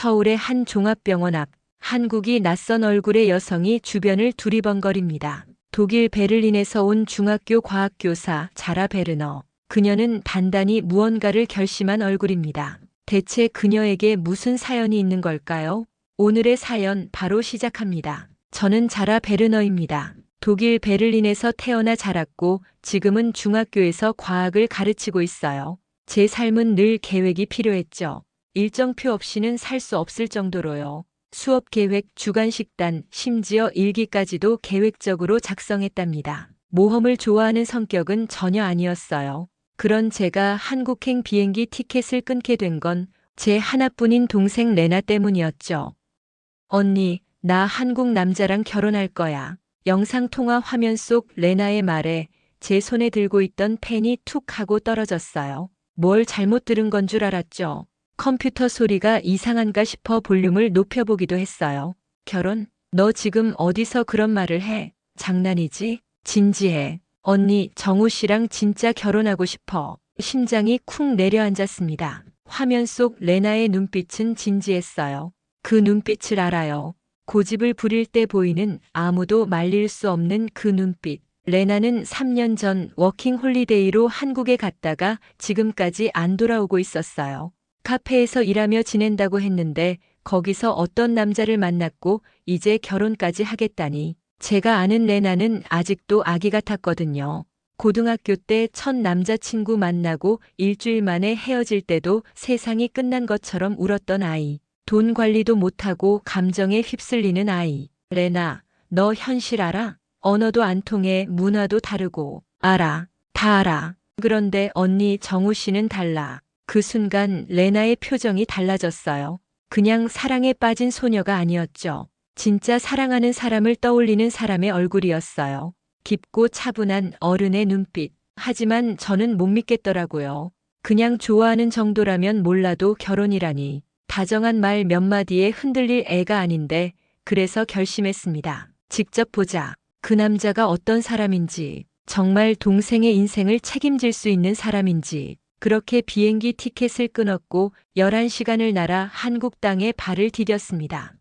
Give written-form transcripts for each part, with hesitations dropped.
서울의 한 종합병원 앞, 한국이 낯선 얼굴의 여성이 주변을 두리번거립니다. 독일 베를린에서 온 중학교 과학교사 자라 베르너. 그녀는 단단히 무언가를 결심한 얼굴입니다. 대체 그녀에게 무슨 사연이 있는 걸까요? 오늘의 사연 바로 시작합니다. 저는 자라 베르너입니다. 독일 베를린에서 태어나 자랐고 지금은 중학교에서 과학을 가르치고 있어요. 제 삶은 늘 계획이 필요했죠. 일정표 없이는 살 수 없을 정도로요. 수업 계획, 주간 식단, 심지어 일기까지도 계획적으로 작성했답니다. 모험을 좋아하는 성격은 전혀 아니었어요. 그런 제가 한국행 비행기 티켓을 끊게 된 건 제 하나뿐인 동생 레나 때문이었죠. 언니, 나 한국 남자랑 결혼할 거야. 영상통화 화면 속 레나의 말에 제 손에 들고 있던 펜이 툭 하고 떨어졌어요. 뭘 잘못 들은 건 줄 알았죠. 컴퓨터 소리가 이상한가 싶어 볼륨을 높여보기도 했어요. 결혼? 너 지금 어디서 그런 말을 해? 장난이지? 진지해. 언니, 정우 씨랑 진짜 결혼하고 싶어. 심장이 쿵 내려앉았습니다. 화면 속 레나의 눈빛은 진지했어요. 그 눈빛을 알아요. 고집을 부릴 때 보이는 아무도 말릴 수 없는 그 눈빛. 레나는 3년 전 워킹 홀리데이로 한국에 갔다가 지금까지 안 돌아오고 있었어요. 카페에서 일하며 지낸다고 했는데 거기서 어떤 남자를 만났고 이제 결혼까지 하겠다니. 제가 아는 레나는 아직도 아기 같았거든요. 고등학교 때 첫 남자친구 만나고 일주일 만에 헤어질 때도 세상이 끝난 것처럼 울었던 아이. 돈 관리도 못하고 감정에 휩쓸리는 아이. 레나, 너 현실 알아? 언어도 안 통해, 문화도 다르고. 알아. 다 알아. 그런데 언니 정우 씨는 달라. 그 순간 레나의 표정이 달라졌어요. 그냥 사랑에 빠진 소녀가 아니었죠. 진짜 사랑하는 사람을 떠올리는 사람의 얼굴이었어요. 깊고 차분한 어른의 눈빛. 하지만 저는 못 믿겠더라고요. 그냥 좋아하는 정도라면 몰라도 결혼이라니. 다정한 말 몇 마디에 흔들릴 애가 아닌데 그래서 결심했습니다. 직접 보자. 그 남자가 어떤 사람인지, 정말 동생의 인생을 책임질 수 있는 사람인지. 그렇게 비행기 티켓을 끊었고 11시간을 날아 한국 땅에 발을 디뎠습니다.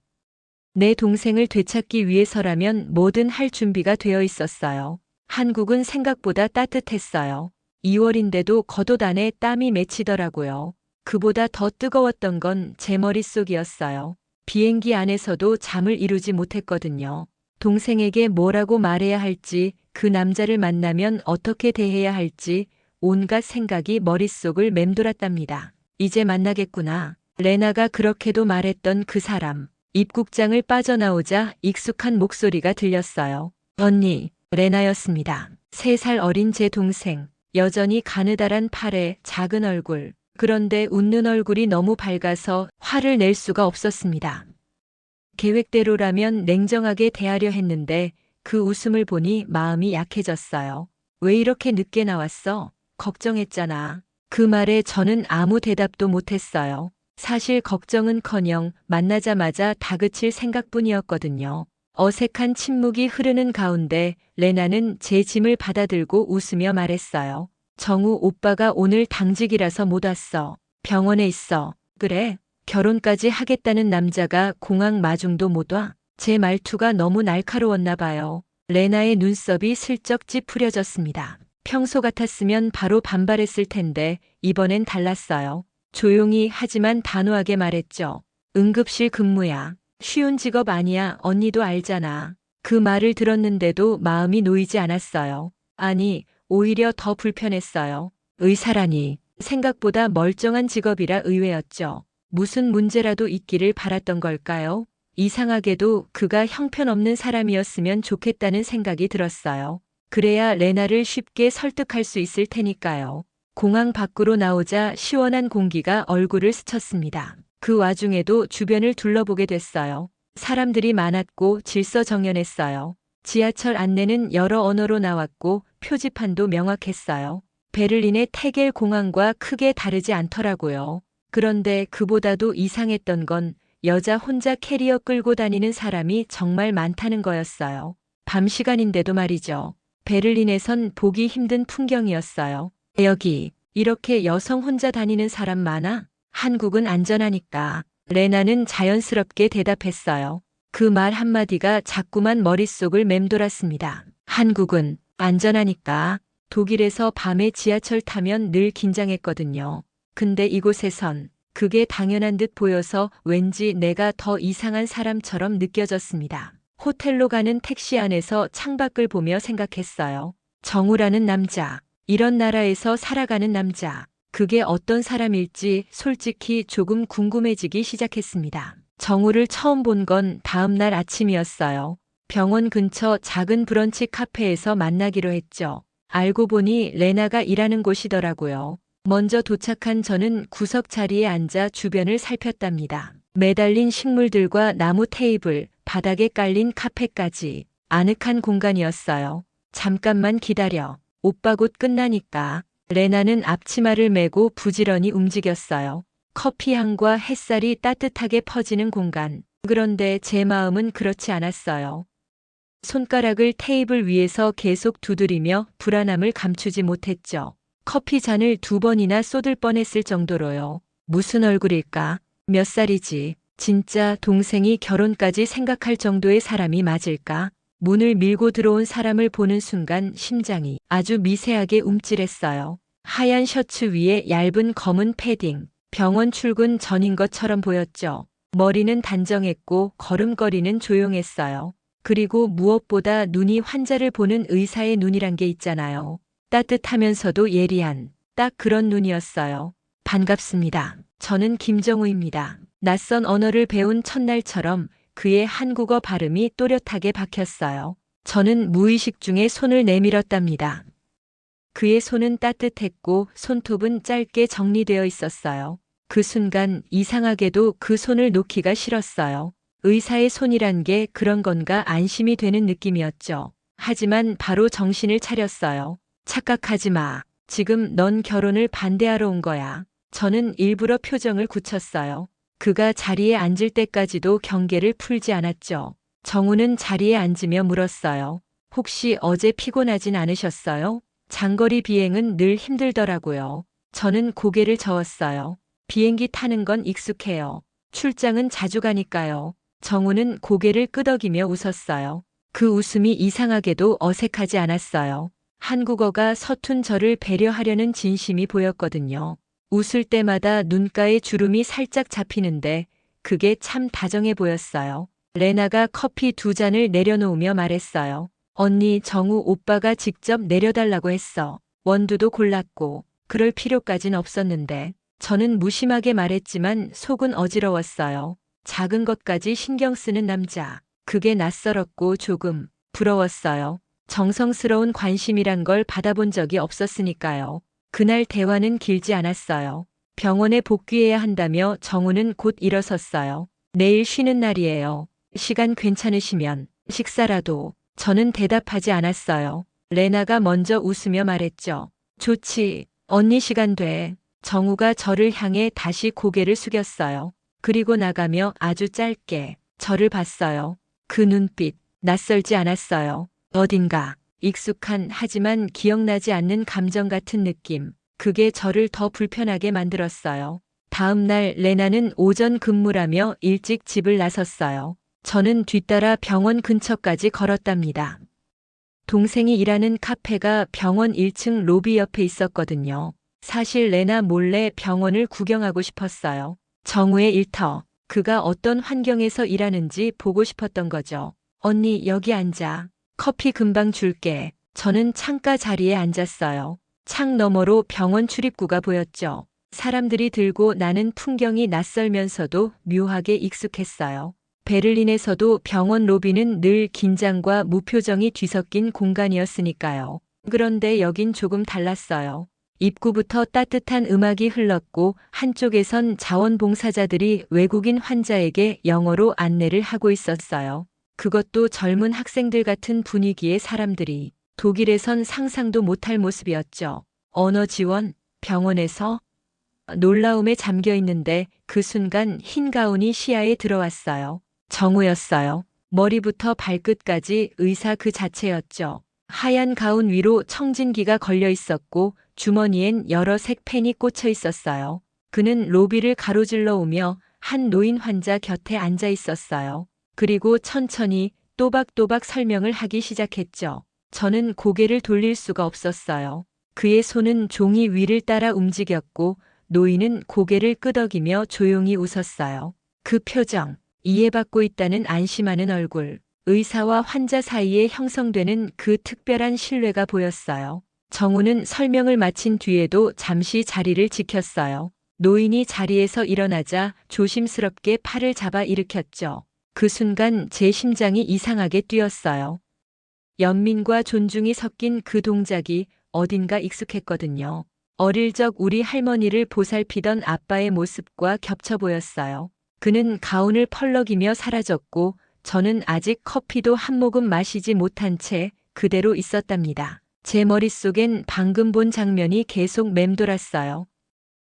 내 동생을 되찾기 위해서라면 뭐든 할 준비가 되어 있었어요. 한국은 생각보다 따뜻했어요. 2월인데도 겉옷 안에 땀이 맺히더라고요. 그보다 더 뜨거웠던 건 제 머릿속이었어요. 비행기 안에서도 잠을 이루지 못했거든요. 동생에게 뭐라고 말해야 할지, 그 남자를 만나면 어떻게 대해야 할지 온갖 생각이 머릿속을 맴돌았답니다. 이제 만나겠구나. 레나가 그렇게도 말했던 그 사람. 입국장을 빠져나오자 익숙한 목소리가 들렸어요. 언니, 레나였습니다. 3살 어린 제 동생. 여전히 가느다란 팔에 작은 얼굴. 그런데 웃는 얼굴이 너무 밝아서 화를 낼 수가 없었습니다. 계획대로라면 냉정하게 대하려 했는데 그 웃음을 보니 마음이 약해졌어요. 왜 이렇게 늦게 나왔어? 걱정했잖아. 그 말에 저는 아무 대답도 못했어요. 사실 걱정은커녕 만나자마자 다그칠 생각뿐이었거든요. 어색한 침묵이 흐르는 가운데 레나는 제 짐을 받아들고 웃으며 말했어요. 정우 오빠가 오늘 당직이라서 못 왔어. 병원에 있어. 그래? 결혼까지 하겠다는 남자가 공항 마중도 못 와? 제 말투가 너무 날카로웠나 봐요. 레나의 눈썹이 슬쩍 찌푸려졌습니다. 평소 같았으면 바로 반발했을 텐데 이번엔 달랐어요. 조용히 하지만 단호하게 말했죠. 응급실 근무야. 쉬운 직업 아니야. 언니도 알잖아. 그 말을 들었는데도 마음이 놓이지 않았어요. 아니, 오히려 더 불편했어요. 의사라니. 생각보다 멀쩡한 직업이라 의외였죠. 무슨 문제라도 있기를 바랐던 걸까요? 이상하게도 그가 형편없는 사람이었으면 좋겠다는 생각이 들었어요. 그래야 레나를 쉽게 설득할 수 있을 테니까요. 공항 밖으로 나오자 시원한 공기가 얼굴을 스쳤습니다. 그 와중에도 주변을 둘러보게 됐어요. 사람들이 많았고 질서정연했어요. 지하철 안내는 여러 언어로 나왔고 표지판도 명확했어요. 베를린의 테겔 공항과 크게 다르지 않더라고요. 그런데 그보다도 이상했던 건 여자 혼자 캐리어 끌고 다니는 사람이 정말 많다는 거였어요. 밤 시간인데도 말이죠. 베를린에선 보기 힘든 풍경이었어요. 여기 이렇게 여성 혼자 다니는 사람 많아? 한국은 안전하니까. 레나는 자연스럽게 대답했어요. 그 말 한마디가 자꾸만 머릿속을 맴돌았습니다. 한국은 안전하니까. 독일에서 밤에 지하철 타면 늘 긴장했거든요. 근데 이곳에선 그게 당연한 듯 보여서 왠지 내가 더 이상한 사람처럼 느껴졌습니다. 호텔로 가는 택시 안에서 창밖을 보며 생각했어요. 정우라는 남자, 이런 나라에서 살아가는 남자, 그게 어떤 사람일지 솔직히 조금 궁금해지기 시작했습니다. 정우를 처음 본 건 다음 날 아침이었어요. 병원 근처 작은 브런치 카페에서 만나기로 했죠. 알고 보니 레나가 일하는 곳이더라고요. 먼저 도착한 저는 구석 자리에 앉아 주변을 살폈답니다. 매달린 식물들과 나무 테이블, 바닥에 깔린 카페까지 아늑한 공간이었어요. 잠깐만 기다려. 오빠 곧 끝나니까. 레나는 앞치마를 메고 부지런히 움직였어요. 커피 향과 햇살이 따뜻하게 퍼지는 공간. 그런데 제 마음은 그렇지 않았어요. 손가락을 테이블 위에서 계속 두드리며 불안함을 감추지 못했죠. 커피 잔을 2번이나 쏟을 뻔했을 정도로요. 무슨 얼굴일까? 몇 살이지? 진짜 동생이 결혼까지 생각할 정도의 사람이 맞을까? 문을 밀고 들어온 사람을 보는 순간 심장이 아주 미세하게 움찔했어요. 하얀 셔츠 위에 얇은 검은 패딩, 병원 출근 전인 것처럼 보였죠. 머리는 단정했고 걸음걸이는 조용했어요. 그리고 무엇보다 눈이 환자를 보는 의사의 눈이란 게 있잖아요. 따뜻하면서도 예리한, 딱 그런 눈이었어요. 반갑습니다. 저는 김정우입니다. 낯선 언어를 배운 첫날처럼 그의 한국어 발음이 또렷하게 박혔어요. 저는 무의식 중에 손을 내밀었답니다. 그의 손은 따뜻했고 손톱은 짧게 정리되어 있었어요. 그 순간 이상하게도 그 손을 놓기가 싫었어요. 의사의 손이란 게 그런 건가 안심이 되는 느낌이었죠. 하지만 바로 정신을 차렸어요. 착각하지 마. 지금 넌 결혼을 반대하러 온 거야. 저는 일부러 표정을 굳혔어요. 그가 자리에 앉을 때까지도 경계를 풀지 않았죠. 정우는 자리에 앉으며 물었어요. 혹시 어제 피곤하진 않으셨어요? 장거리 비행은 늘 힘들더라고요. 저는 고개를 저었어요. 비행기 타는 건 익숙해요. 출장은 자주 가니까요. 정우는 고개를 끄덕이며 웃었어요. 그 웃음이 이상하게도 어색하지 않았어요. 한국어가 서툰 저를 배려하려는 진심이 보였거든요. 웃을 때마다 눈가에 주름이 살짝 잡히는데 그게 참 다정해 보였어요. 레나가 커피 2잔을 내려놓으며 말했어요. 언니, 정우 오빠가 직접 내려달라고 했어. 원두도 골랐고 그럴 필요까진 없었는데. 저는 무심하게 말했지만 속은 어지러웠어요. 작은 것까지 신경 쓰는 남자. 그게 낯설었고 조금 부러웠어요. 정성스러운 관심이란 걸 받아본 적이 없었으니까요. 그날 대화는 길지 않았어요. 병원에 복귀해야 한다며 정우는 곧 일어섰어요. 내일 쉬는 날이에요. 시간 괜찮으시면 식사라도. 저는 대답하지 않았어요. 레나가 먼저 웃으며 말했죠. 좋지. 언니 시간 돼. 정우가 저를 향해 다시 고개를 숙였어요. 그리고 나가며 아주 짧게 저를 봤어요. 그 눈빛, 낯설지 않았어요. 어딘가 익숙한 하지만 기억나지 않는 감정 같은 느낌. 그게 저를 더 불편하게 만들었어요. 다음 날 레나는 오전 근무라며 일찍 집을 나섰어요. 저는 뒤따라 병원 근처까지 걸었답니다. 동생이 일하는 카페가 병원 1층 로비 옆에 있었거든요. 사실 레나 몰래 병원을 구경하고 싶었어요. 정우의 일터, 그가 어떤 환경에서 일하는지 보고 싶었던 거죠. 언니, 여기 앉아. 커피 금방 줄게. 저는 창가 자리에 앉았어요. 창 너머로 병원 출입구가 보였죠. 사람들이 들고 나는 풍경이 낯설면서도 묘하게 익숙했어요. 베를린에서도 병원 로비는 늘 긴장과 무표정이 뒤섞인 공간이었으니까요. 그런데 여긴 조금 달랐어요. 입구부터 따뜻한 음악이 흘렀고 한쪽에선 자원봉사자들이 외국인 환자에게 영어로 안내를 하고 있었어요. 그것도 젊은 학생들 같은 분위기의 사람들이. 독일에선 상상도 못할 모습이었죠. 언어 지원, 병원에서 놀라움에 잠겨 있는데 그 순간 흰 가운이 시야에 들어왔어요. 정우였어요. 머리부터 발끝까지 의사 그 자체였죠. 하얀 가운 위로 청진기가 걸려 있었고 주머니엔 여러 색 펜이 꽂혀 있었어요. 그는 로비를 가로질러 오며 한 노인 환자 곁에 앉아 있었어요. 그리고 천천히 또박또박 설명을 하기 시작했죠. 저는 고개를 돌릴 수가 없었어요. 그의 손은 종이 위를 따라 움직였고 노인은 고개를 끄덕이며 조용히 웃었어요. 그 표정, 이해받고 있다는 안심하는 얼굴, 의사와 환자 사이에 형성되는 그 특별한 신뢰가 보였어요. 정우는 설명을 마친 뒤에도 잠시 자리를 지켰어요. 노인이 자리에서 일어나자 조심스럽게 팔을 잡아 일으켰죠. 그 순간 제 심장이 이상하게 뛰었어요. 연민과 존중이 섞인 그 동작이 어딘가 익숙했거든요. 어릴 적 우리 할머니를 보살피던 아빠의 모습과 겹쳐 보였어요. 그는 가운을 펄럭이며 사라졌고 저는 아직 커피도 한 모금 마시지 못한 채 그대로 있었답니다. 제 머릿속엔 방금 본 장면이 계속 맴돌았어요.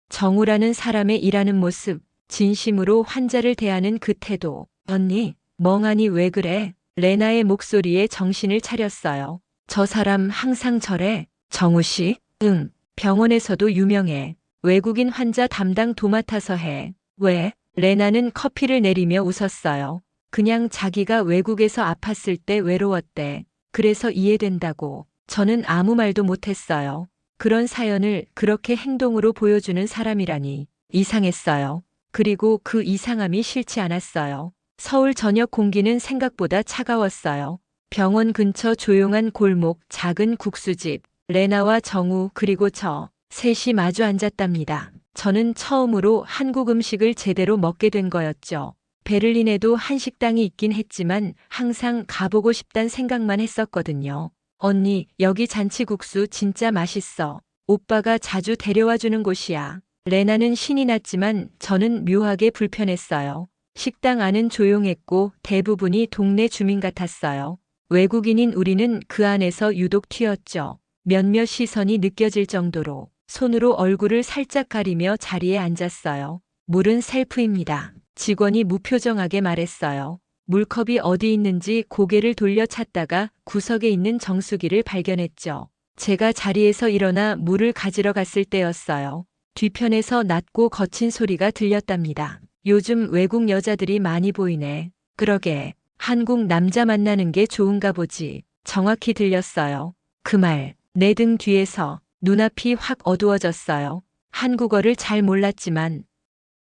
정우라는 사람의 일하는 모습, 진심으로 환자를 대하는 그 태도. 언니, 멍하니 왜 그래? 레나의 목소리에 정신을 차렸어요. 저 사람 항상 저래. 정우 씨? 응, 병원에서도 유명해. 외국인 환자 담당 도맡아서 해. 왜? 레나는 커피를 내리며 웃었어요. 그냥 자기가 외국에서 아팠을 때 외로웠대. 그래서 이해된다고. 저는 아무 말도 못했어요. 그런 사연을 그렇게 행동으로 보여주는 사람이라니 이상했어요. 그리고 그 이상함이 싫지 않았어요. 서울 저녁 공기는 생각보다 차가웠어요. 병원 근처 조용한 골목, 작은 국수집, 레나와 정우 그리고 저 셋이 마주 앉았답니다. 저는 처음으로 한국 음식을 제대로 먹게 된 거였죠. 베를린에도 한식당이 있긴 했지만 항상 가보고 싶단 생각만 했었거든요. 언니, 여기 잔치국수 진짜 맛있어. 오빠가 자주 데려와 주는 곳이야. 레나는 신이 났지만 저는 묘하게 불편했어요. 식당 안은 조용했고 대부분이 동네 주민 같았어요. 외국인인 우리는 그 안에서 유독 튀었죠. 몇몇 시선이 느껴질 정도로 손으로 얼굴을 살짝 가리며 자리에 앉았어요. 물은 셀프입니다. 직원이 무표정하게 말했어요. 물컵이 어디 있는지 고개를 돌려 찾다가 구석에 있는 정수기를 발견했죠. 제가 자리에서 일어나 물을 가지러 갔을 때였어요. 뒤편에서 낮고 거친 소리가 들렸답니다. 요즘 외국 여자들이 많이 보이네. 그러게, 한국 남자 만나는 게 좋은가 보지. 정확히 들렸어요. 그 말, 내 등 뒤에서 눈앞이 확 어두워졌어요. 한국어를 잘 몰랐지만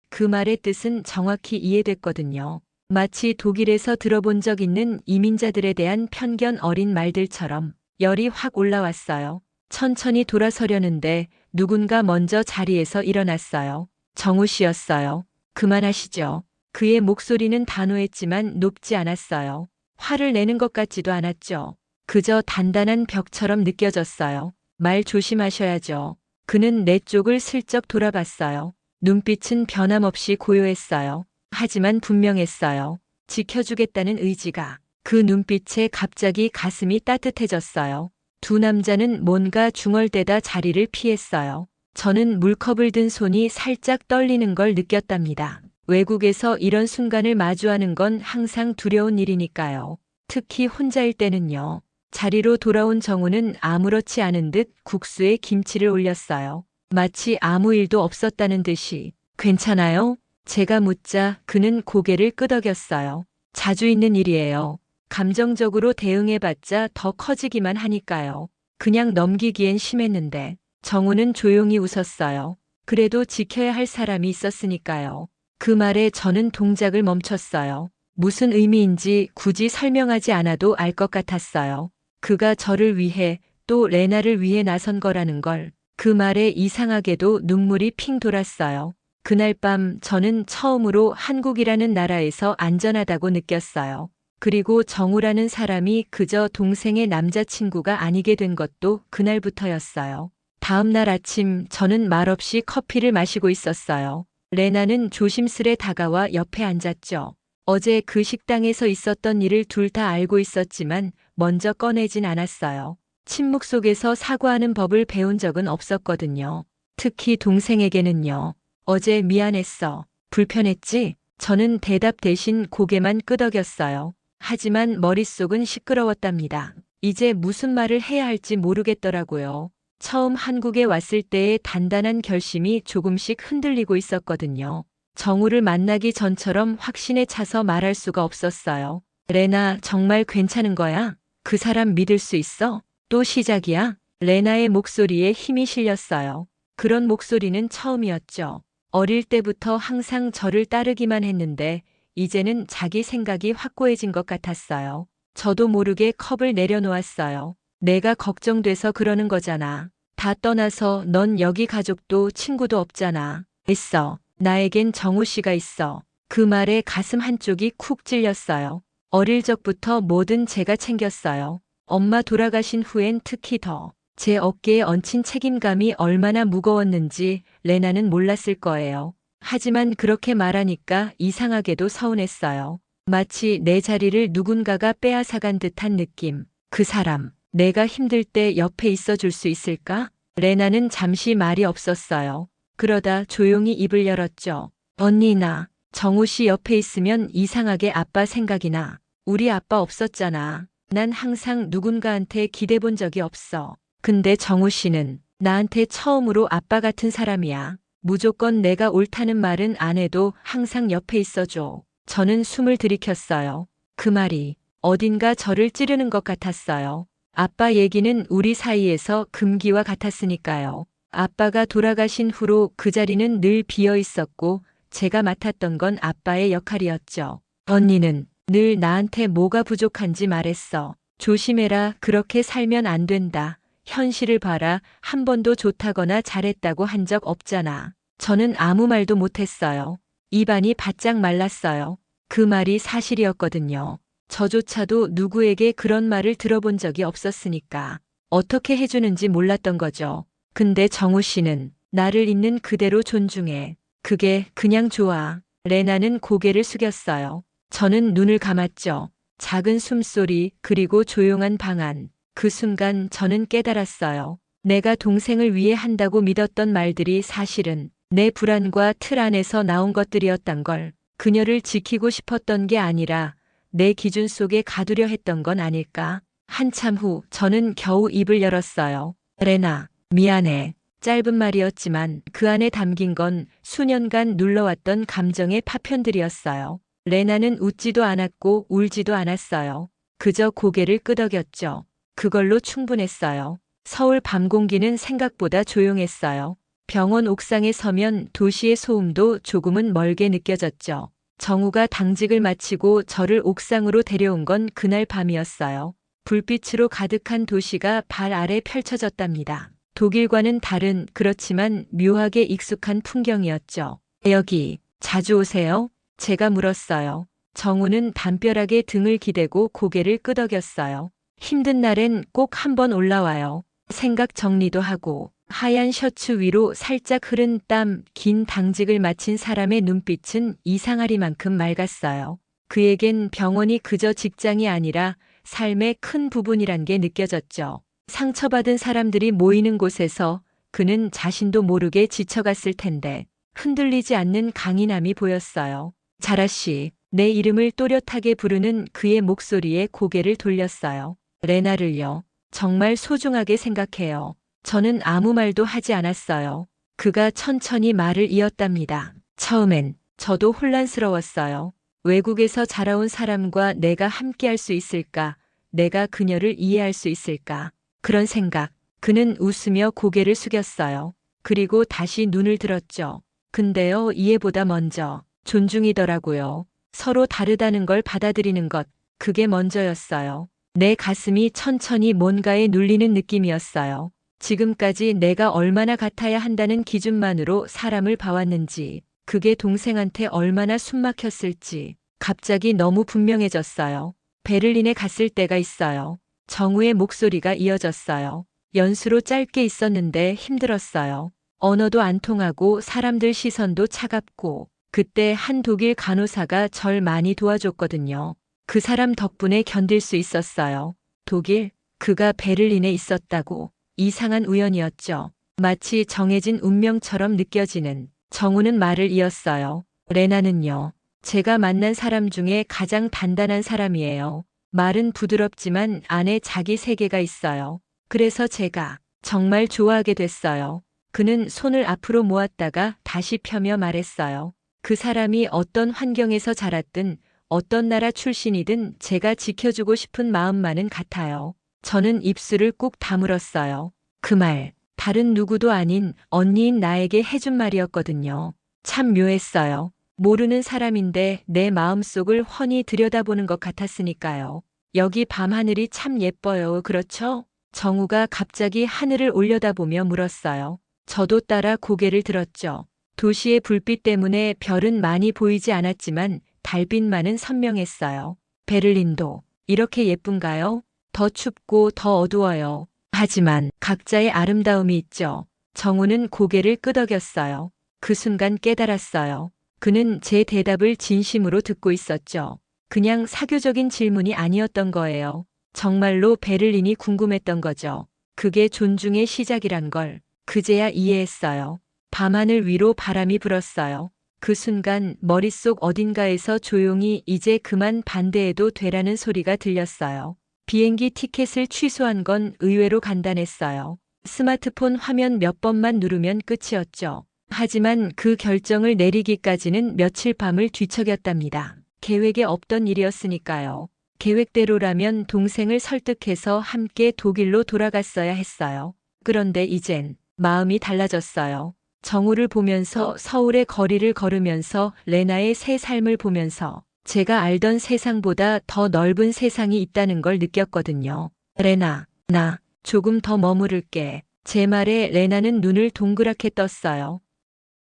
그 말의 뜻은 정확히 이해됐거든요. 마치 독일에서 들어본 적 있는 이민자들에 대한 편견 어린 말들처럼 열이 확 올라왔어요. 천천히 돌아서려는데 누군가 먼저 자리에서 일어났어요. 정우 씨였어요. 그만하시죠. 그의 목소리는 단호했지만 높지 않았어요. 화를 내는 것 같지도 않았죠. 그저 단단한 벽처럼 느껴졌어요. 말 조심하셔야죠. 그는 내 쪽을 슬쩍 돌아봤어요. 눈빛은 변함없이 고요했어요. 하지만 분명했어요. 지켜주겠다는 의지가. 그 눈빛에 갑자기 가슴이 따뜻해졌어요. 두 남자는 뭔가 중얼대다 자리를 피했어요. 저는 물컵을 든 손이 살짝 떨리는 걸 느꼈답니다. 외국에서 이런 순간을 마주하는 건 항상 두려운 일이니까요. 특히 혼자일 때는요. 자리로 돌아온 정우는 아무렇지 않은 듯 국수에 김치를 올렸어요. 마치 아무 일도 없었다는 듯이. 괜찮아요? 제가 묻자 그는 고개를 끄덕였어요. 자주 있는 일이에요. 감정적으로 대응해봤자 더 커지기만 하니까요. 그냥 넘기기엔 심했는데. 정우는 조용히 웃었어요. 그래도 지켜야 할 사람이 있었으니까요. 그 말에 저는 동작을 멈췄어요. 무슨 의미인지 굳이 설명하지 않아도 알 것 같았어요. 그가 저를 위해 또 레나를 위해 나선 거라는 걸. 그 말에 이상하게도 눈물이 핑 돌았어요. 그날 밤 저는 처음으로 한국이라는 나라에서 안전하다고 느꼈어요. 그리고 정우라는 사람이 그저 동생의 남자친구가 아니게 된 것도 그날부터였어요. 다음 날 아침 저는 말없이 커피를 마시고 있었어요. 레나는 조심스레 다가와 옆에 앉았죠. 어제 그 식당에서 있었던 일을 둘 다 알고 있었지만 먼저 꺼내진 않았어요. 침묵 속에서 사과하는 법을 배운 적은 없었거든요. 특히 동생에게는요. 어제 미안했어. 불편했지? 저는 대답 대신 고개만 끄덕였어요. 하지만 머릿속은 시끄러웠답니다. 이제 무슨 말을 해야 할지 모르겠더라고요. 처음 한국에 왔을 때의 단단한 결심이 조금씩 흔들리고 있었거든요. 정우를 만나기 전처럼 확신에 차서 말할 수가 없었어요. 레나, 정말 괜찮은 거야? 그 사람 믿을 수 있어? 또 시작이야? 레나의 목소리에 힘이 실렸어요. 그런 목소리는 처음이었죠. 어릴 때부터 항상 저를 따르기만 했는데 이제는 자기 생각이 확고해진 것 같았어요. 저도 모르게 컵을 내려놓았어요. 내가 걱정돼서 그러는 거잖아. 다 떠나서 넌 여기 가족도 친구도 없잖아. 있어. 나에겐 정우 씨가 있어. 그 말에 가슴 한쪽이 쿡 찔렸어요. 어릴 적부터 뭐든 제가 챙겼어요. 엄마 돌아가신 후엔 특히 더. 제 어깨에 얹힌 책임감이 얼마나 무거웠는지 레나는 몰랐을 거예요. 하지만 그렇게 말하니까 이상하게도 서운했어요. 마치 내 자리를 누군가가 빼앗아간 듯한 느낌. 그 사람, 내가 힘들 때 옆에 있어 줄 수 있을까? 레나는 잠시 말이 없었어요. 그러다 조용히 입을 열었죠. 언니, 나 정우 씨 옆에 있으면 이상하게 아빠 생각이 나. 우리 아빠 없었잖아. 난 항상 누군가한테 기대본 적이 없어. 근데 정우 씨는 나한테 처음으로 아빠 같은 사람이야. 무조건 내가 옳다는 말은 안 해도 항상 옆에 있어줘. 저는 숨을 들이켰어요. 그 말이 어딘가 저를 찌르는 것 같았어요. 아빠 얘기는 우리 사이에서 금기와 같았으니까요. 아빠가 돌아가신 후로 그 자리는 늘 비어 있었고 제가 맡았던 건 아빠의 역할이었죠. 언니는 늘 나한테 뭐가 부족한지 말했어. 조심해라, 그렇게 살면 안 된다. 현실을 봐라, 한 번도 좋다거나 잘했다고 한 적 없잖아. 저는 아무 말도 못했어요. 입안이 바짝 말랐어요. 그 말이 사실이었거든요. 저조차도 누구에게 그런 말을 들어본 적이 없었으니까 어떻게 해주는지 몰랐던 거죠. 근데 정우 씨는 나를 있는 그대로 존중해. 그게 그냥 좋아. 레나는 고개를 숙였어요. 저는 눈을 감았죠. 작은 숨소리, 그리고 조용한 방 안. 그 순간 저는 깨달았어요. 내가 동생을 위해 한다고 믿었던 말들이 사실은 내 불안과 틀 안에서 나온 것들이었단 걸. 그녀를 지키고 싶었던 게 아니라 내 기준 속에 가두려 했던 건 아닐까. 한참 후 저는 겨우 입을 열었어요. 레나, 미안해. 짧은 말이었지만 그 안에 담긴 건 수년간 눌러왔던 감정의 파편들이었어요. 레나는 웃지도 않았고 울지도 않았어요. 그저 고개를 끄덕였죠. 그걸로 충분했어요. 서울 밤 공기는 생각보다 조용했어요. 병원 옥상에 서면 도시의 소음도 조금은 멀게 느껴졌죠. 정우가 당직을 마치고 저를 옥상으로 데려온 건 그날 밤이었어요. 불빛으로 가득한 도시가 발 아래 펼쳐졌답니다. 독일과는 다른, 그렇지만 묘하게 익숙한 풍경이었죠. 여기 자주 오세요? 제가 물었어요. 정우는 담벼락에 등을 기대고 고개를 끄덕였어요. 힘든 날엔 꼭 한번 올라와요. 생각 정리도 하고. 하얀 셔츠 위로 살짝 흐른 땀, 긴 당직을 마친 사람의 눈빛은 이상하리만큼 맑았어요. 그에겐 병원이 그저 직장이 아니라 삶의 큰 부분이란 게 느껴졌죠. 상처받은 사람들이 모이는 곳에서 그는 자신도 모르게 지쳐갔을 텐데 흔들리지 않는 강인함이 보였어요. 자라 씨, 내 이름을 또렷하게 부르는 그의 목소리에 고개를 돌렸어요. 레나를요. 정말 소중하게 생각해요. 저는 아무 말도 하지 않았어요. 그가 천천히 말을 이었답니다. 처음엔 저도 혼란스러웠어요. 외국에서 자라온 사람과 내가 함께할 수 있을까? 내가 그녀를 이해할 수 있을까? 그런 생각. 그는 웃으며 고개를 숙였어요. 그리고 다시 눈을 들었죠. 근데요, 이해보다 먼저 존중이더라고요. 서로 다르다는 걸 받아들이는 것. 그게 먼저였어요. 내 가슴이 천천히 뭔가에 눌리는 느낌이었어요. 지금까지 내가 얼마나 같아야 한다는 기준만으로 사람을 봐왔는지, 그게 동생한테 얼마나 숨막혔을지 갑자기 너무 분명해졌어요. 베를린에 갔을 때가 있어요. 정우의 목소리가 이어졌어요. 연수로 짧게 있었는데 힘들었어요. 언어도 안 통하고 사람들 시선도 차갑고 그때 한 독일 간호사가 절 많이 도와줬거든요. 그 사람 덕분에 견딜 수 있었어요. 독일? 그가 베를린에 있었다고. 이상한 우연이었죠. 마치 정해진 운명처럼 느껴지는. 정우는 말을 이었어요. 레나는요. 제가 만난 사람 중에 가장 단단한 사람이에요. 말은 부드럽지만 안에 자기 세계가 있어요. 그래서 제가 정말 좋아하게 됐어요. 그는 손을 앞으로 모았다가 다시 펴며 말했어요. 그 사람이 어떤 환경에서 자랐든 어떤 나라 출신이든 제가 지켜주고 싶은 마음만은 같아요. 저는 입술을 꾹 다물었어요. 그 말, 다른 누구도 아닌 언니인 나에게 해준 말이었거든요. 참 묘했어요. 모르는 사람인데 내 마음속을 훤히 들여다보는 것 같았으니까요. 여기 밤하늘이 참 예뻐요. 그렇죠? 정우가 갑자기 하늘을 올려다보며 물었어요. 저도 따라 고개를 들었죠. 도시의 불빛 때문에 별은 많이 보이지 않았지만 달빛만은 선명했어요. 베를린도 이렇게 예쁜가요? 더 춥고 더 어두워요. 하지만 각자의 아름다움이 있죠. 정우는 고개를 끄덕였어요. 그 순간 깨달았어요. 그는 제 대답을 진심으로 듣고 있었죠. 그냥 사교적인 질문이 아니었던 거예요. 정말로 베를린이 궁금했던 거죠. 그게 존중의 시작이란 걸 그제야 이해했어요. 밤하늘 위로 바람이 불었어요. 그 순간 머릿속 어딘가에서 조용히 이제 그만 반대해도 되라는 소리가 들렸어요. 비행기 티켓을 취소한 건 의외로 간단했어요. 스마트폰 화면 몇 번만 누르면 끝이었죠. 하지만 그 결정을 내리기까지는 며칠 밤을 뒤척였답니다. 계획에 없던 일이었으니까요. 계획대로라면 동생을 설득해서 함께 독일로 돌아갔어야 했어요. 그런데 이젠 마음이 달라졌어요. 정우를 보면서 서울의 거리를 걸으면서 레나의 새 삶을 보면서 제가 알던 세상보다 더 넓은 세상이 있다는 걸 느꼈거든요. 레나, 나 조금 더 머무를게. 제 말에 레나는 눈을 동그랗게 떴어요.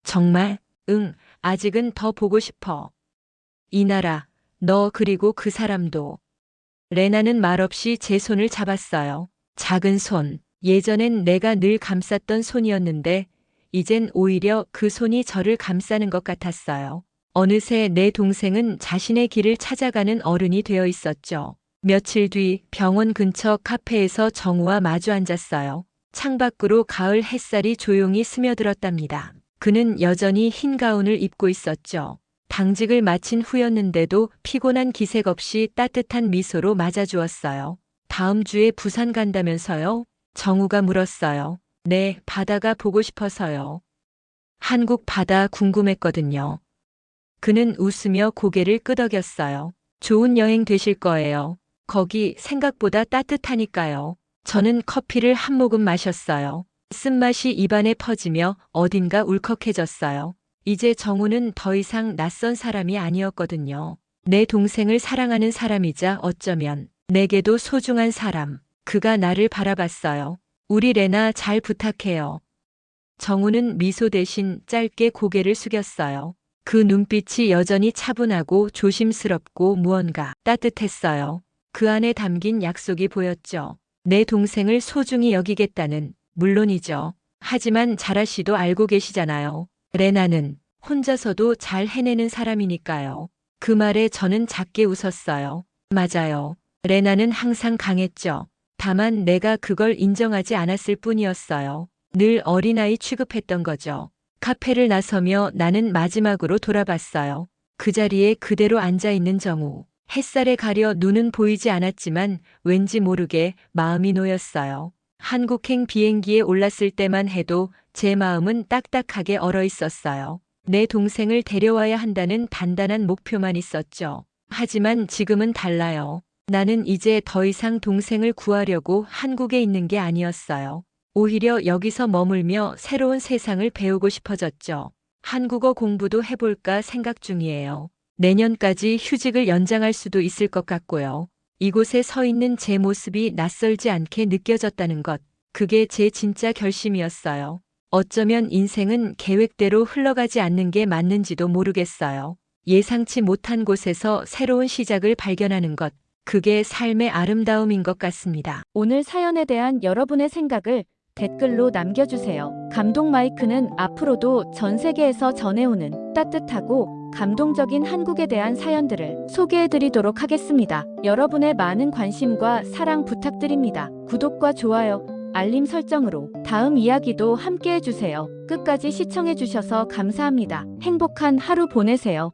정말? 응, 아직은 더 보고 싶어. 이 나라, 너 그리고 그 사람도. 레나는 말없이 제 손을 잡았어요. 작은 손. 예전엔 내가 늘 감쌌던 손이었는데 이젠 오히려 그 손이 저를 감싸는 것 같았어요. 어느새 내 동생은 자신의 길을 찾아가는 어른이 되어 있었죠. 며칠 뒤 병원 근처 카페에서 정우와 마주 앉았어요. 창밖으로 가을 햇살이 조용히 스며들었답니다. 그는 여전히 흰 가운을 입고 있었죠. 당직을 마친 후였는데도 피곤한 기색 없이 따뜻한 미소로 맞아주었어요. 다음 주에 부산 간다면서요? 정우가 물었어요. 네, 바다가 보고 싶어서요. 한국 바다 궁금했거든요. 그는 웃으며 고개를 끄덕였어요. 좋은 여행 되실 거예요. 거기 생각보다 따뜻하니까요. 저는 커피를 한 모금 마셨어요. 쓴맛이 입안에 퍼지며 어딘가 울컥해졌어요. 이제 정우는 더 이상 낯선 사람이 아니었거든요. 내 동생을 사랑하는 사람이자 어쩌면 내게도 소중한 사람. 그가 나를 바라봤어요. 우리 레나 잘 부탁해요. 정우는 미소 대신 짧게 고개를 숙였어요. 그 눈빛이 여전히 차분하고 조심스럽고 무언가 따뜻했어요. 그 안에 담긴 약속이 보였죠. 내 동생을 소중히 여기겠다는, 물론이죠. 하지만 자라 씨도 알고 계시잖아요. 레나는 혼자서도 잘 해내는 사람이니까요. 그 말에 저는 작게 웃었어요. 맞아요. 레나는 항상 강했죠. 다만 내가 그걸 인정하지 않았을 뿐이었어요. 늘 어린아이 취급했던 거죠. 카페를 나서며 나는 마지막으로 돌아봤어요. 그 자리에 그대로 앉아있는 정우. 햇살에 가려 눈은 보이지 않았지만 왠지 모르게 마음이 놓였어요. 한국행 비행기에 올랐을 때만 해도 제 마음은 딱딱하게 얼어 있었어요. 내 동생을 데려와야 한다는 단단한 목표만 있었죠. 하지만 지금은 달라요. 나는 이제 더 이상 동생을 구하려고 한국에 있는 게 아니었어요. 오히려 여기서 머물며 새로운 세상을 배우고 싶어졌죠. 한국어 공부도 해볼까 생각 중이에요. 내년까지 휴직을 연장할 수도 있을 것 같고요. 이곳에 서 있는 제 모습이 낯설지 않게 느껴졌다는 것. 그게 제 진짜 결심이었어요. 어쩌면 인생은 계획대로 흘러가지 않는 게 맞는지도 모르겠어요. 예상치 못한 곳에서 새로운 시작을 발견하는 것. 그게 삶의 아름다움인 것 같습니다. 오늘 사연에 대한 여러분의 생각을 댓글로 남겨주세요. 감동 마이크는 앞으로도 전 세계에서 전해오는 따뜻하고 감동적인 한국에 대한 사연들을 소개해드리도록 하겠습니다. 여러분의 많은 관심과 사랑 부탁드립니다. 구독과 좋아요, 알림 설정으로 다음 이야기도 함께 해주세요. 끝까지 시청해주셔서 감사합니다. 행복한 하루 보내세요.